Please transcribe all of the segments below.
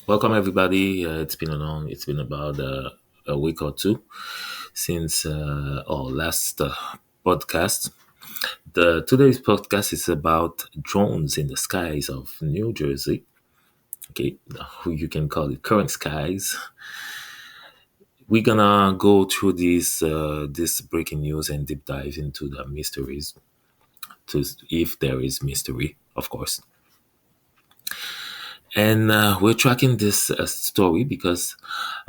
Welcome everybody. It's been about a week or two since our last podcast. The today's podcast is about drones in the skies of New Jersey. Okay, who you can call it current skies. We're gonna go through this breaking news and deep dive into the mysteries, to if there is mystery, of course. And we're tracking this story because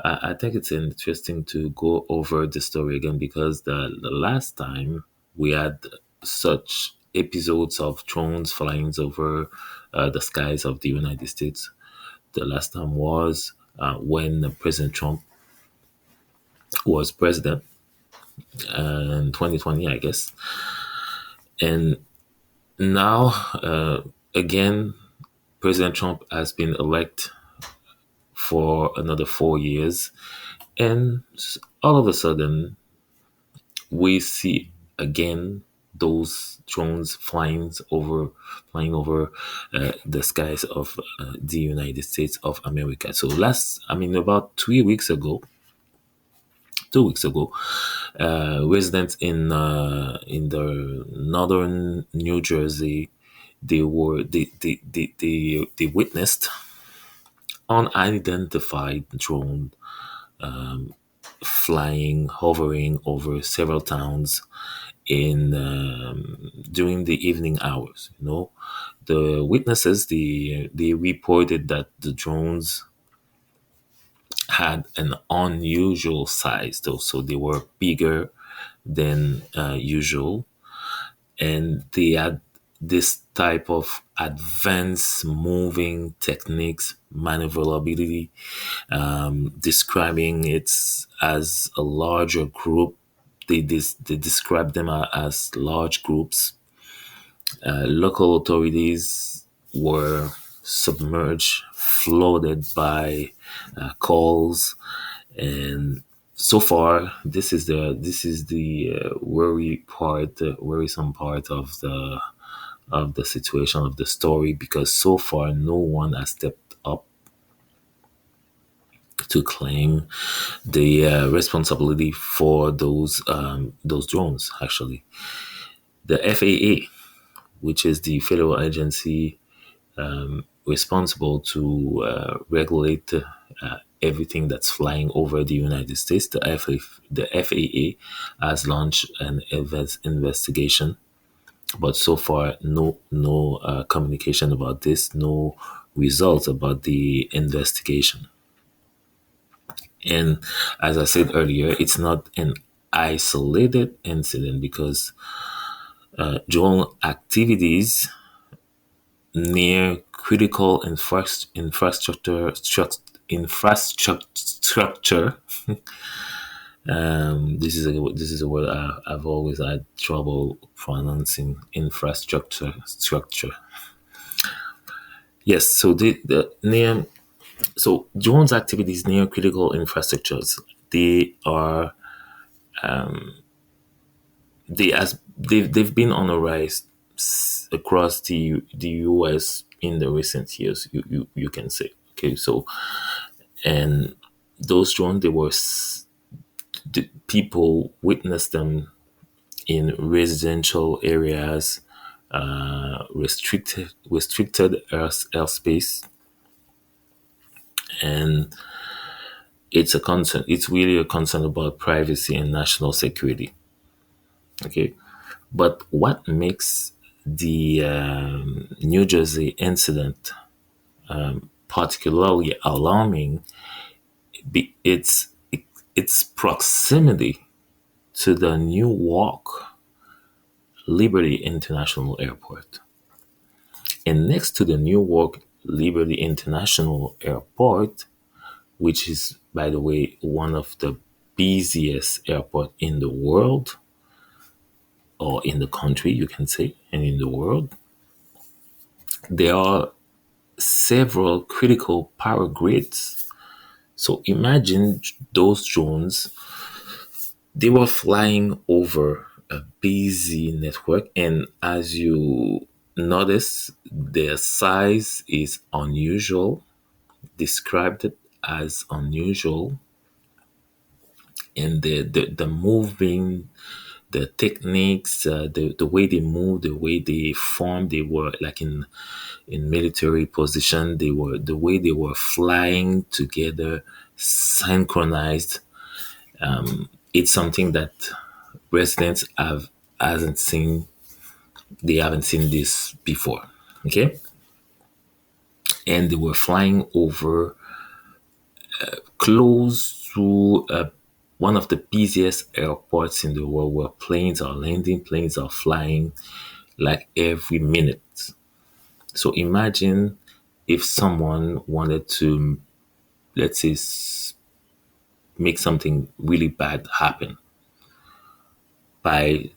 I think it's interesting to go over the story again because the last time we had such episodes of drones flying over the skies of the United States, the last time was when President Trump was president in 2020, I guess. And now, again, President Trump has been elected for another 4 years. And all of a sudden, we see again those drones flying over the skies of the United States of America. So about 3 weeks ago, 2 weeks ago, residents in the northern New Jersey, they witnessed unidentified drone hovering over several towns in during the evening hours. The witnesses they reported that the drones had an unusual size, though, so they were bigger than usual, and they had this type of advanced moving techniques, maneuverability, describing it as a larger group. They describe them as large groups. Local authorities were submerged, flooded by calls, and so far this is the worrisome part of the situation of the story, because so far no one has stepped up to claim the responsibility for those drones. Actually, the FAA, which is the federal agency responsible to regulate everything that's flying over the United States, the FAA has launched an investigation, but so far no communication about this, no results about the investigation. And as I said earlier, it's not an isolated incident because drone activities near critical infrastructure. This is a word I've always had trouble pronouncing. Infrastructure structure. Yes. So drones activities near critical infrastructures. They've been on a rise across the US in the recent years. You can say, okay. So, and those drones, the people witnessed them in residential areas, restricted airspace, and it's a concern. It's really a concern about privacy and national security. Okay, but what makes the New Jersey incident particularly alarming? Its proximity to the Newark Liberty International Airport. And next to the Newark Liberty International Airport, which is, by the way, one of the busiest airport in the world, or in the country, you can say, and in the world, there are several critical power grids. So imagine those drones, they were flying over a busy network, and as you notice, their size is unusual. described it as unusual, and the moving, the techniques, the way they move, the way they form, they were like in military position. They were the way they were flying together, synchronized. It's something that residents have hasn't seen. They haven't seen this before. Okay, and they were flying over close to one of the busiest airports in the world, where planes are landing, planes are flying like every minute. So imagine if someone wanted to, let's say, make something really bad happen by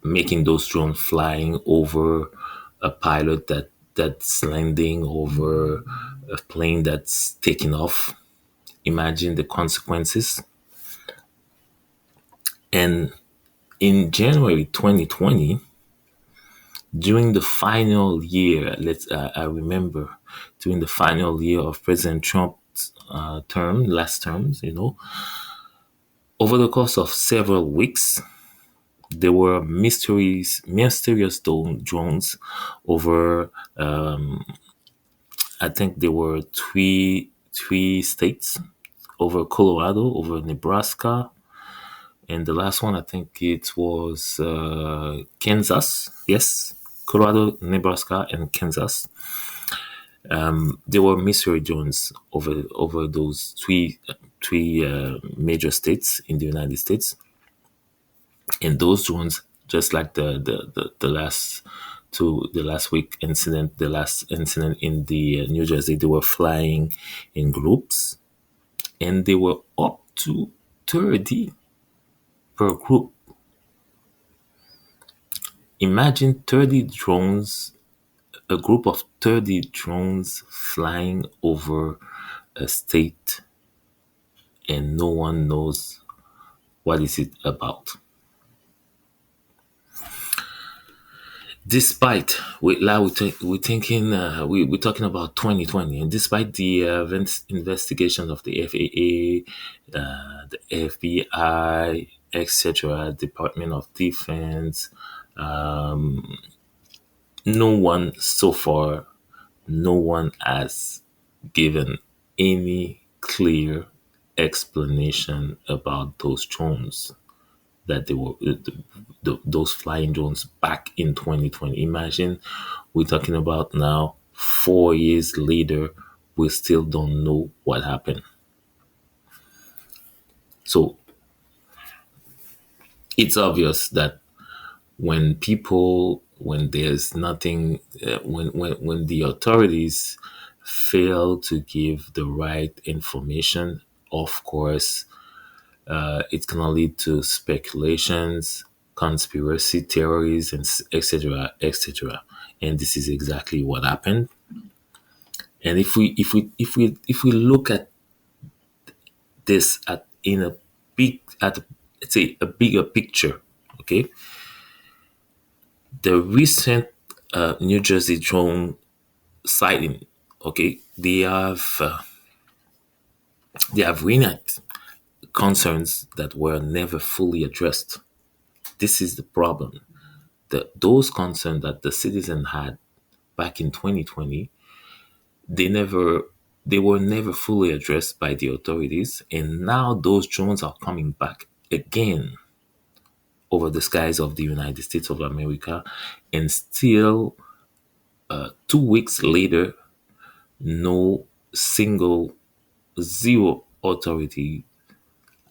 making those drones flying over a pilot that's landing, over a plane that's taking off. Imagine the consequences. And in January 2020, during the final year, I remember during the final year of President Trump's last terms, over the course of several weeks, there were mysterious drones over. I think there were three states, over Colorado, over Nebraska, and the last one, I think it was Kansas. Yes, Colorado, Nebraska, and Kansas. There were mystery drones over those three major states in the United States, and those drones, just like the last week incident, the last incident in the New Jersey, they were flying in groups, and they were up to 30 per group. Imagine 30 drones, a group of 30 drones flying over a state, and no one knows what is it about. Despite we're thinking we're talking about 2020, and despite the investigation of the FAA, the FBI, etc., Department of Defense, no one so far, no one has given any clear explanation about those drones, that they were those flying drones back in 2020. Imagine, we're talking about now 4 years later, we still don't know what happened. So it's obvious that when there's nothing, when the authorities fail to give the right information, of course, it's gonna lead to speculations, conspiracy theories, and etc., etc. And this is exactly what happened. And if we look at this let's say a bigger picture, okay, the recent New Jersey drone sighting, okay, they have reignited concerns that were never fully addressed. This is the problem. Those concerns that the citizen had back in 2020, they were never fully addressed by the authorities, and now those drones are coming back again over the skies of the United States of America, and still 2 weeks later, no single zero authority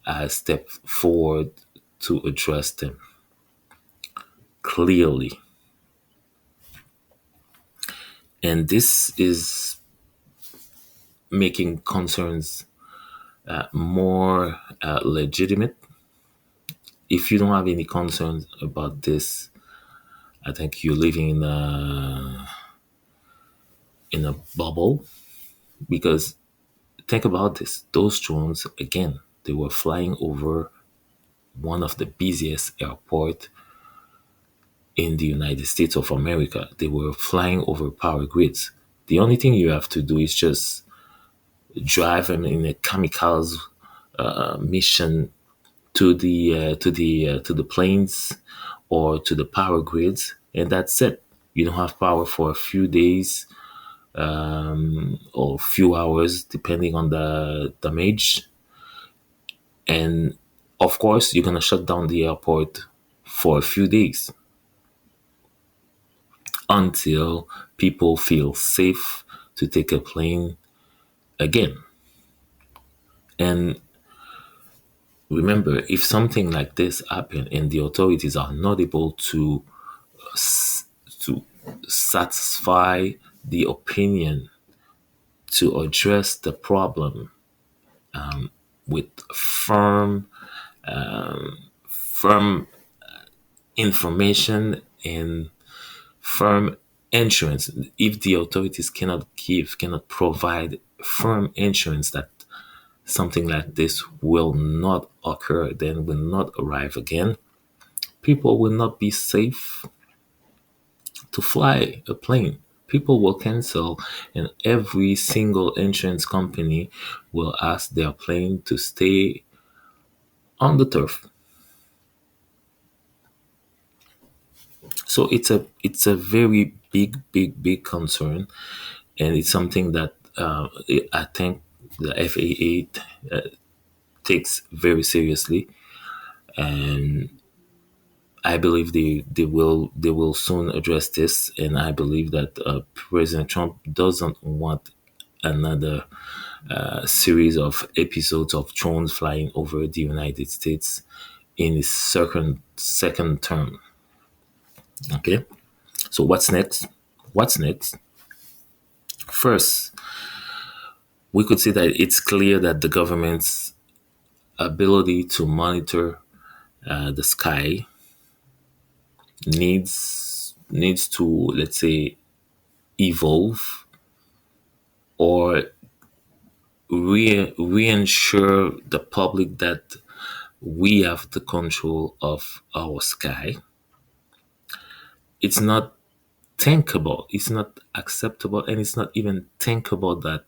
has stepped forward to address them clearly. And this is making concerns more legitimate. If you don't have any concerns about this, I think you're living in a bubble, because think about this. Those drones, again, they were flying over one of the busiest airport in the United States of America. They were flying over power grids. The only thing you have to do is just drive them in a kamikaze mission to the planes or to the power grids, and that's it. You don't have power for a few days or few hours, depending on the damage. And of course, you're gonna shut down the airport for a few days until people feel safe to take a plane again. And remember, if something like this happen and the authorities are not able to satisfy the opinion to address the problem with firm information and firm insurance, if the authorities cannot provide firm insurance that something like this will not occur, then will not arrive again, people will not be safe to fly a plane. People will cancel, and every single insurance company will ask their plane to stay on the turf. So it's a very big concern, and it's something that I think the FAA takes very seriously, and I believe they will soon address this, and I believe that President Trump doesn't want another series of episodes of drones flying over the United States in his second term. Okay, so what's next? What's next? First, we could say that it's clear that the government's ability to monitor the sky needs to, let's say, evolve or reinsure the public that we have the control of our sky. It's not thinkable, it's not acceptable, and it's not even thinkable that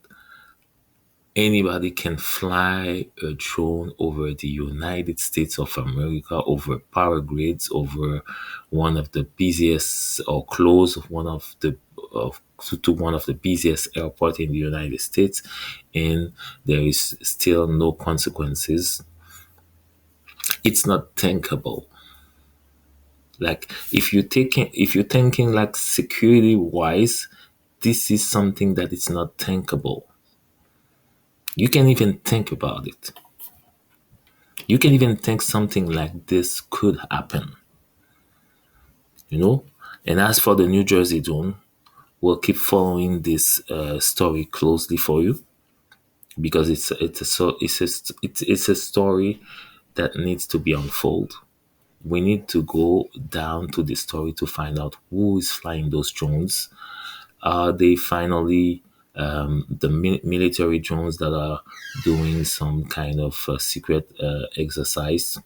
anybody can fly a drone over the United States of America, over power grids, over one of the busiest, or close one of the of to one of the busiest airport in the United States, and there is still no consequences. It's not thinkable. Like, if you're thinking like security wise, this is something that is not thinkable. You can even think about it. You can even think something like this could happen, you know? And as for the New Jersey drone, we'll keep following this story closely for you, because it's a story that needs to be unfold. We need to go down to the story to find out who is flying those drones. Are they finally the military drones that are doing some kind of secret exercise?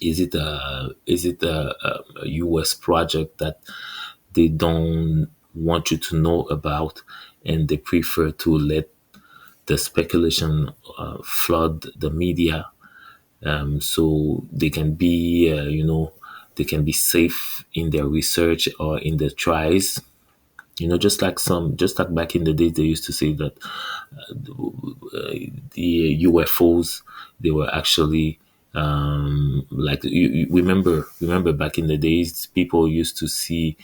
Is it a U.S. project that they don't want you to know about, and they prefer to let the speculation flood the media, so they can be, they can be safe in their research or in their tries. Just like back in the days, they used to say that the UFOs, they were actually like, you remember back in the days, people used to see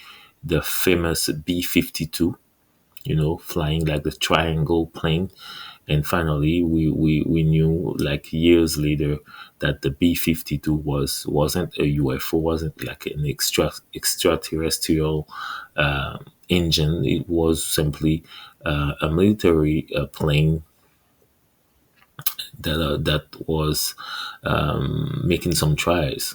the famous B-52, flying like the triangle plane. And finally, we knew, like, years later, that the B-52 wasn't a UFO, wasn't like an extraterrestrial engine. It was simply a military plane that was making some tries.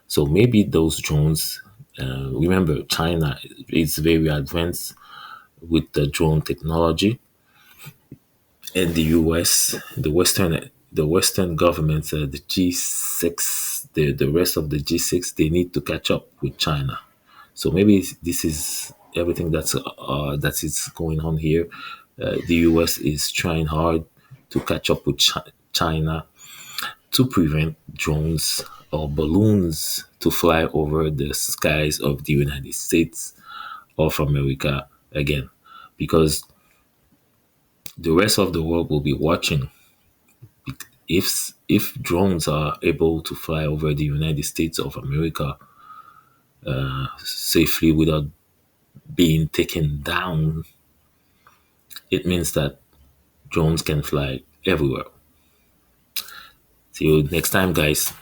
So maybe those drones. Remember, China is very advanced with the drone technology, and the U.S., the Western governments, the G6, the rest of the G6, they need to catch up with China. So maybe this is everything that is going on here. The US is trying hard to catch up with China to prevent drones or balloons to fly over the skies of the United States of America again, because the rest of the world will be watching. If drones are able to fly over the United States of America safely without being taken down, it means that drones can fly everywhere. See you next time, guys.